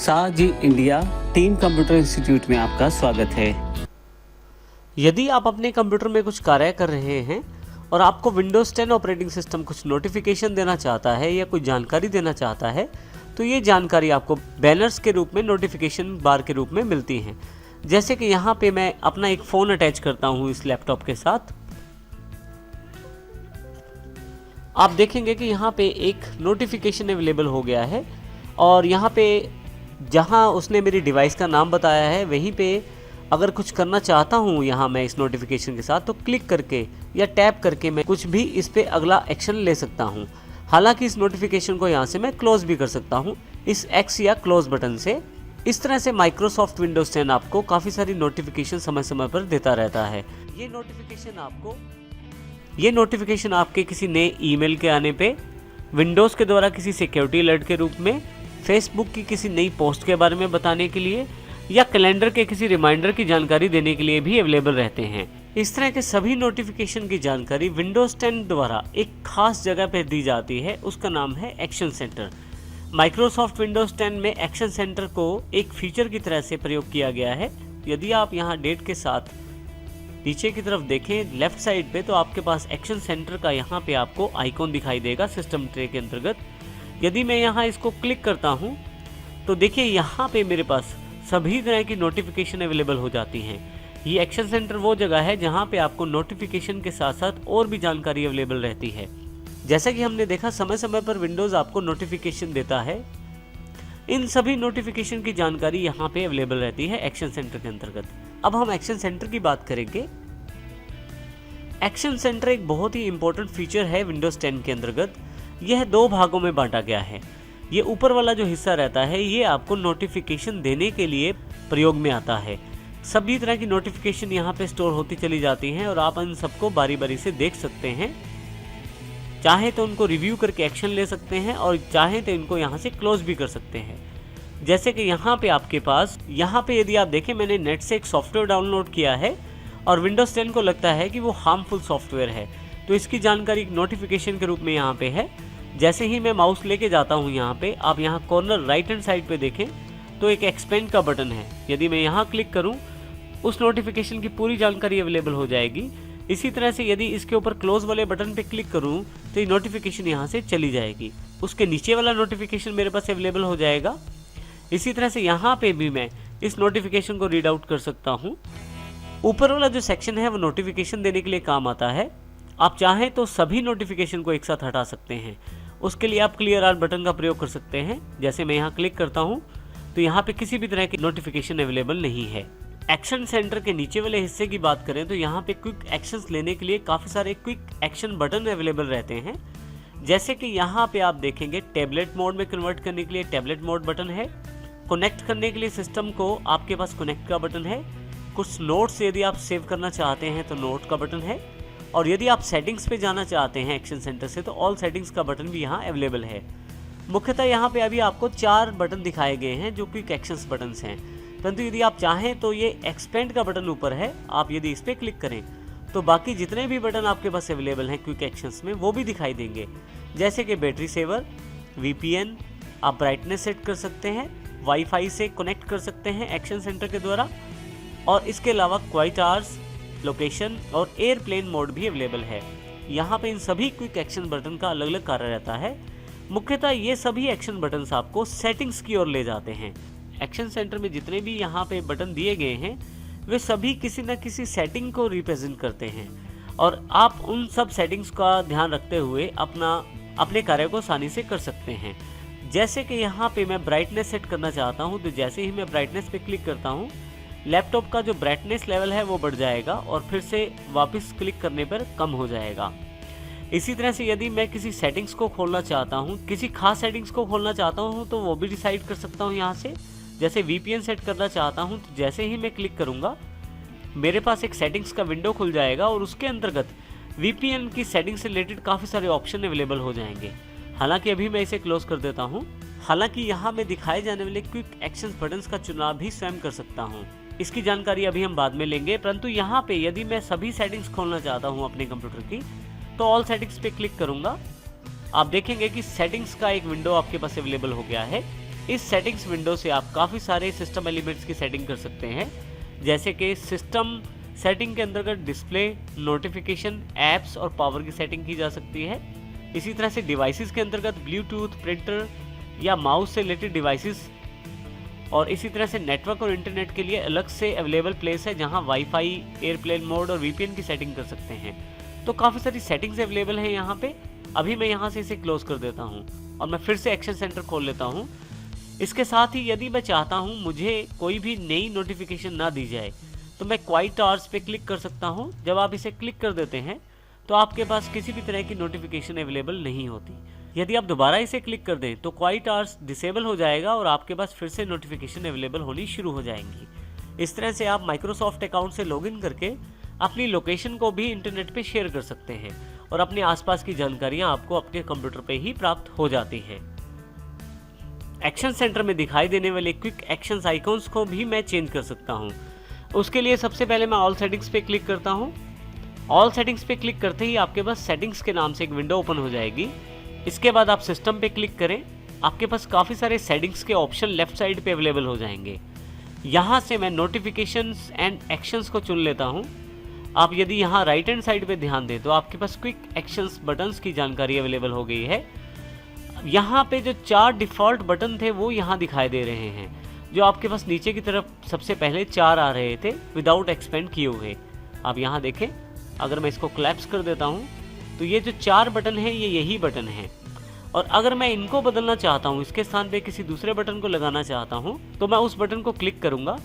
साजी India team computer institute में आपका स्वागत है। यदि आप अपने कंप्यूटर में कुछ कार्य कर रहे हैं और आपको विंडोज़ 10 ऑपरेटिंग सिस्टम कुछ नोटिफिकेशन देना चाहता है या कोई जानकारी देना चाहता है, तो ये जानकारी आपको बैनर्स के रूप में, नोटिफिकेशन बार के रूप में मिलती हैं। जैसे कि यहाँ पे मैं अपना एक फ़ोन अटैच करता हूँ इस लैपटॉप के साथ। आप देखेंगे कि यहाँ पे एक नोटिफिकेशन अवेलेबल हो गया है और यहाँ पे जहाँ उसने मेरी डिवाइस का नाम बताया है वहीं पे अगर कुछ करना चाहता हूँ यहाँ मैं इस नोटिफिकेशन के साथ, तो क्लिक करके या टैप करके मैं कुछ भी इस पे अगला एक्शन ले सकता हूँ। हालांकि इस नोटिफिकेशन को यहाँ से मैं क्लोज भी कर सकता हूँ इस एक्स या क्लोज बटन से। इस तरह से माइक्रोसॉफ्ट विंडोज 10 आपको काफ़ी सारी नोटिफिकेशन समय समय पर देता रहता है। ये नोटिफिकेशन आपके किसी नए ईमेल के आने पे, विंडोज़ के द्वारा किसी सिक्योरिटी अलर्ट के रूप में, फेसबुक की किसी नई पोस्ट के बारे में बताने के लिए या कैलेंडर के किसी रिमाइंडर की जानकारी देने के लिए भी अवेलेबल रहते हैं। इस तरह के सभी नोटिफिकेशन की जानकारी विंडोज़ 10 द्वारा एक खास जगह पर दी जाती है, उसका नाम है एक्शन सेंटर। माइक्रोसॉफ्ट विंडोज़ 10 में एक्शन सेंटर को एक फीचर की तरह से प्रयोग किया गया है। यदि आप यहाँ डेट के साथ नीचे की तरफ देखें लेफ्ट साइड पे, तो आपके पास एक्शन सेंटर का यहाँ पे आपको आइकॉन दिखाई देगा सिस्टम ट्रे के अंतर्गत। यदि मैं यहाँ इसको क्लिक करता हूँ तो देखिए यहाँ पे मेरे पास सभी तरह की नोटिफिकेशन अवेलेबल हो जाती हैं। ये एक्शन सेंटर वो जगह है जहाँ पे आपको नोटिफिकेशन के साथ साथ और भी जानकारी अवेलेबल रहती है। जैसा कि हमने देखा समय समय पर विंडोज़ आपको नोटिफिकेशन देता है, इन सभी नोटिफिकेशन की जानकारी यहाँ पे अवेलेबल रहती है एक्शन सेंटर के अंतर्गत। अब हम एक्शन सेंटर की बात करेंगे। एक्शन सेंटर एक बहुत ही इंपॉर्टेंट फीचर है विंडोज़ 10 के अंतर्गत। यह दो भागों में बांटा गया है। ये ऊपर वाला जो हिस्सा रहता है ये आपको नोटिफिकेशन देने के लिए प्रयोग में आता है। सभी तरह की नोटिफिकेशन यहाँ पे स्टोर होती चली जाती हैं और आप इन सबको बारी बारी से देख सकते हैं। चाहे तो उनको रिव्यू करके एक्शन ले सकते हैं और चाहे तो इनको यहाँ से क्लोज भी कर सकते हैं। जैसे कि यहाँ पे आपके पास, यहाँ पे यदि आप देखें मैंने नेट से एक सॉफ्टवेयर डाउनलोड किया है और विंडोज़ 10 को लगता है कि वो हार्मफुल सॉफ्टवेयर है, तो इसकी जानकारी नोटिफिकेशन के रूप में यहाँ पे है। जैसे ही मैं माउस लेके जाता हूँ यहाँ पे, आप यहाँ कॉर्नर राइट हैंड साइड पे देखें तो एक एक्सपेंड का बटन है। यदि मैं यहाँ क्लिक करूँ उस नोटिफिकेशन की पूरी जानकारी अवेलेबल हो जाएगी। इसी तरह से यदि इसके ऊपर क्लोज वाले बटन पे क्लिक करूँ तो ये नोटिफिकेशन यहाँ से चली जाएगी, उसके नीचे वाला नोटिफिकेशन मेरे पास अवेलेबल हो जाएगा। इसी तरह से यहाँ पे भी मैं इस नोटिफिकेशन को रीड आउट कर सकता हूँ। ऊपर वाला जो सेक्शन है वो नोटिफिकेशन देने के लिए काम आता है। आप चाहें तो सभी नोटिफिकेशन को एक साथ हटा सकते हैं। उसके लिए आप क्लियर ऑल बटन का प्रयोग कर सकते हैं। जैसे मैं यहाँ क्लिक करता हूँ तो यहाँ पे किसी भी तरह की नोटिफिकेशन अवेलेबल नहीं है। एक्शन सेंटर के नीचे वाले हिस्से की बात करें तो यहाँ पे क्विक एक्शंस लेने के लिए काफ़ी सारे क्विक एक्शन बटन अवेलेबल रहते हैं। जैसे कि यहाँ पे आप देखेंगे टैबलेट मोड में कन्वर्ट करने के लिए टैबलेट मोड बटन है। कनेक्ट करने के लिए सिस्टम को आपके पास कनेक्ट का बटन है। कुछ नोट्स यदि आप सेव करना चाहते हैं तो नोट का बटन है। और यदि आप सेटिंग्स पे जाना चाहते हैं एक्शन सेंटर से तो ऑल सेटिंग्स का बटन भी यहाँ अवेलेबल है। मुख्यतः यहाँ पे अभी आपको 4 बटन दिखाए गए हैं जो क्विक एक्शंस बटन्स हैं, परंतु यदि आप चाहें तो ये एक्सपेंड का बटन ऊपर है, आप यदि इस पर क्लिक करें तो बाकी जितने भी बटन आपके पास अवेलेबल हैं क्विक एक्शंस में वो भी दिखाई देंगे। जैसे कि बैटरी सेवर, VPN, आप ब्राइटनेस सेट कर सकते हैं, वाईफाई से कनेक्ट कर सकते हैं एक्शन सेंटर के द्वारा, और इसके अलावा क्वाइट आवर्स, लोकेशन और एयरप्लेन मोड भी अवेलेबल है। यहाँ पे इन सभी क्विक एक्शन बटन का अलग अलग कार्य रहता है। मुख्यतः ये सभी एक्शन बटन्स आपको सेटिंग्स की ओर ले जाते हैं। एक्शन सेंटर में जितने भी यहाँ पे बटन दिए गए हैं वे सभी किसी न किसी सेटिंग को रिप्रेजेंट करते हैं और आप उन सब सेटिंग्स का ध्यान रखते हुए अपने कार्य को आसानी से कर सकते हैं। जैसे कि यहाँ पे मैं ब्राइटनेस सेट करना चाहता हूँ तो जैसे ही मैं ब्राइटनेस पे क्लिक करता हूँ लैपटॉप का जो ब्राइटनेस लेवल है वो बढ़ जाएगा और फिर से वापस क्लिक करने पर कम हो जाएगा। इसी तरह से यदि मैं किसी सेटिंग्स को खोलना चाहता हूँ, किसी खास सेटिंग्स को खोलना चाहता हूँ तो वो भी डिसाइड कर सकता हूँ यहाँ से। जैसे VPN सेट करना चाहता हूँ तो जैसे ही मैं क्लिक करूँगा मेरे पास एक सेटिंग्स का विंडो खुल जाएगा और उसके अंतर्गत VPN की सेटिंग से रिलेटेड काफ़ी सारे ऑप्शन अवेलेबल हो जाएंगे। हालांकि अभी मैं इसे क्लोज कर देता हूँ। हालांकि यहाँ मैं दिखाए जाने वाले क्विक एक्शन बटन्स का चुनाव भी स्वयं कर सकता हूँ, इसकी जानकारी अभी हम बाद में लेंगे। परंतु यहाँ पे यदि मैं सभी सेटिंग्स खोलना चाहता हूँ अपने कंप्यूटर की तो ऑल सेटिंग्स पे क्लिक करूँगा। आप देखेंगे कि सेटिंग्स का एक विंडो आपके पास अवेलेबल हो गया है। इस सेटिंग्स विंडो से आप काफ़ी सारे सिस्टम एलिमेंट्स की सेटिंग कर सकते हैं, जैसे कि सिस्टम सेटिंग के अंतर्गत डिस्प्ले, नोटिफिकेशन, ऐप्स और पावर की सेटिंग की जा सकती है। इसी तरह से डिवाइसेस के अंतर्गत ब्लूटूथ, प्रिंटर या माउस से रिलेटेड डिवाइसेस, और इसी तरह से नेटवर्क और इंटरनेट के लिए अलग से अवेलेबल प्लेस है जहां वाईफाई, एयरप्लेन मोड और वीपीएन की सेटिंग कर सकते हैं। तो काफ़ी सारी सेटिंग्स अवेलेबल हैं यहाँ पे। अभी मैं यहाँ से इसे क्लोज कर देता हूँ और मैं फिर से एक्शन सेंटर खोल लेता हूँ। इसके साथ ही यदि मैं चाहता हूँ मुझे कोई भी नई नोटिफिकेशन ना दी जाए तो मैं क्वाइट आवर्स पे क्लिक कर सकता हूँ। जब आप इसे क्लिक कर देते हैं तो आपके पास किसी भी तरह की नोटिफिकेशन अवेलेबल नहीं होती। यदि आप दोबारा इसे क्लिक कर दें तो क्वाइट आवर्स डिसेबल हो जाएगा और आपके पास फिर से नोटिफिकेशन अवेलेबल होनी शुरू हो जाएंगी। इस तरह से आप माइक्रोसॉफ्ट अकाउंट से लॉगिन करके अपनी लोकेशन को भी इंटरनेट पे शेयर कर सकते हैं और अपने आसपास की जानकारियां आपको अपने कंप्यूटर पे ही प्राप्त हो जाती हैं। एक्शन सेंटर में दिखाई देने वाले क्विक एक्शंस आइकॉन्स को भी मैं चेंज कर सकता हूं। उसके लिए सबसे पहले मैं ऑल सेटिंग्स पे क्लिक करता हूं। ऑल सेटिंग्स पे क्लिक करते ही आपके पास सेटिंग्स के नाम से एक विंडो ओपन हो जाएगी। इसके बाद आप सिस्टम पे क्लिक करें, आपके पास काफ़ी सारे सेटिंग्स के ऑप्शन लेफ्ट साइड पे अवेलेबल हो जाएंगे। यहाँ से मैं नोटिफिकेशंस एंड एक्शंस को चुन लेता हूँ। आप यदि यहाँ राइट हैंड साइड पे ध्यान दें तो आपके पास क्विक एक्शंस बटन्स की जानकारी अवेलेबल हो गई है। यहाँ पे जो 4 डिफ़ॉल्ट बटन थे वो यहाँ दिखाई दे रहे हैं, जो आपके पास नीचे की तरफ सबसे पहले 4 आ रहे थे विदाउट एक्सपेंड किए हुए। आप यहाँ देखें, अगर मैं इसको क्लैप्स कर देता हूँ तो ये जो 4 बटन हैं ये यही बटन हैं, और अगर मैं इनको बदलना चाहता हूँ, इसके स्थान पे किसी दूसरे बटन को लगाना चाहता हूँ, तो मैं उस बटन को क्लिक करूँगा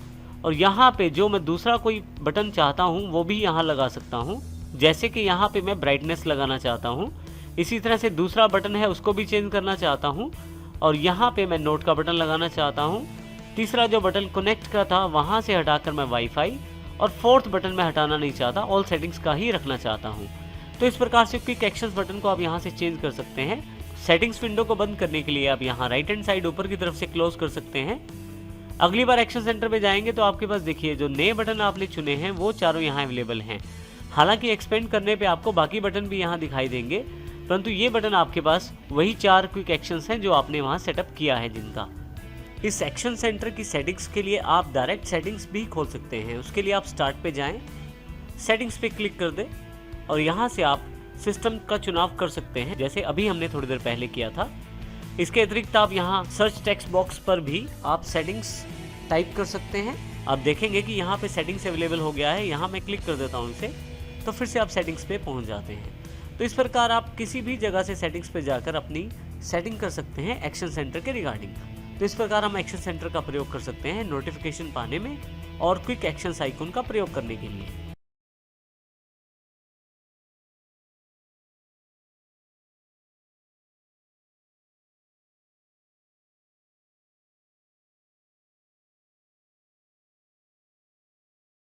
और यहाँ पे जो मैं दूसरा कोई बटन चाहता हूँ वो भी यहाँ लगा सकता हूँ। जैसे कि यहाँ पे मैं ब्राइटनेस लगाना चाहता हूँ, इसी तरह से दूसरा बटन है उसको भी चेंज करना चाहता हूँ, और यहाँ पे मैं नोट का बटन लगाना चाहता हूँ। तीसरा जो बटन कनेक्ट का था वहाँ से हटाकर मैं वाईफाई, और फोर्थ बटन मैं हटाना नहीं चाहता, ऑल सेटिंग्स का ही रखना चाहता हूँ। तो इस प्रकार से क्विक एक्शंस बटन को आप यहाँ से चेंज कर सकते हैं। सेटिंग्स विंडो को बंद करने के लिए आप यहाँ राइट हैंड साइड ऊपर की तरफ से क्लोज कर सकते हैं। अगली बार एक्शन सेंटर पे जाएंगे तो आपके पास देखिए जो नए बटन आपने चुने हैं वो चारों यहाँ अवेलेबल हैं। हालांकि एक्सपेंड करने पे आपको बाकी बटन भी यहाँ दिखाई देंगे, परंतु ये बटन आपके पास वही 4 क्विक एक्शंस हैं जो आपने वहाँ सेटअप किया है जिनका। इस एक्शन सेंटर की सेटिंग्स के लिए आप डायरेक्ट सेटिंग्स भी खोल सकते हैं। उसके लिए आप स्टार्ट पे जाएं, सेटिंग्स पे क्लिक कर दें और यहाँ से आप सिस्टम का चुनाव कर सकते हैं, जैसे अभी हमने थोड़ी देर पहले किया था। इसके अतिरिक्त आप यहाँ सर्च टेक्स्ट बॉक्स पर भी आप सेटिंग्स टाइप कर सकते हैं। आप देखेंगे कि यहाँ पे सेटिंग्स अवेलेबल हो गया है। यहाँ मैं क्लिक कर देता हूँ इसे, तो फिर से आप सेटिंग्स पे पहुँच जाते हैं। तो इस प्रकार आप किसी भी जगह से सेटिंग्स पे जाकर अपनी सेटिंग कर सकते हैं एक्शन सेंटर के रिगार्डिंग। तो इस प्रकार हम एक्शन सेंटर का प्रयोग कर सकते हैं नोटिफिकेशन पाने में और क्विक एक्शंस आइकन का प्रयोग करने के लिए।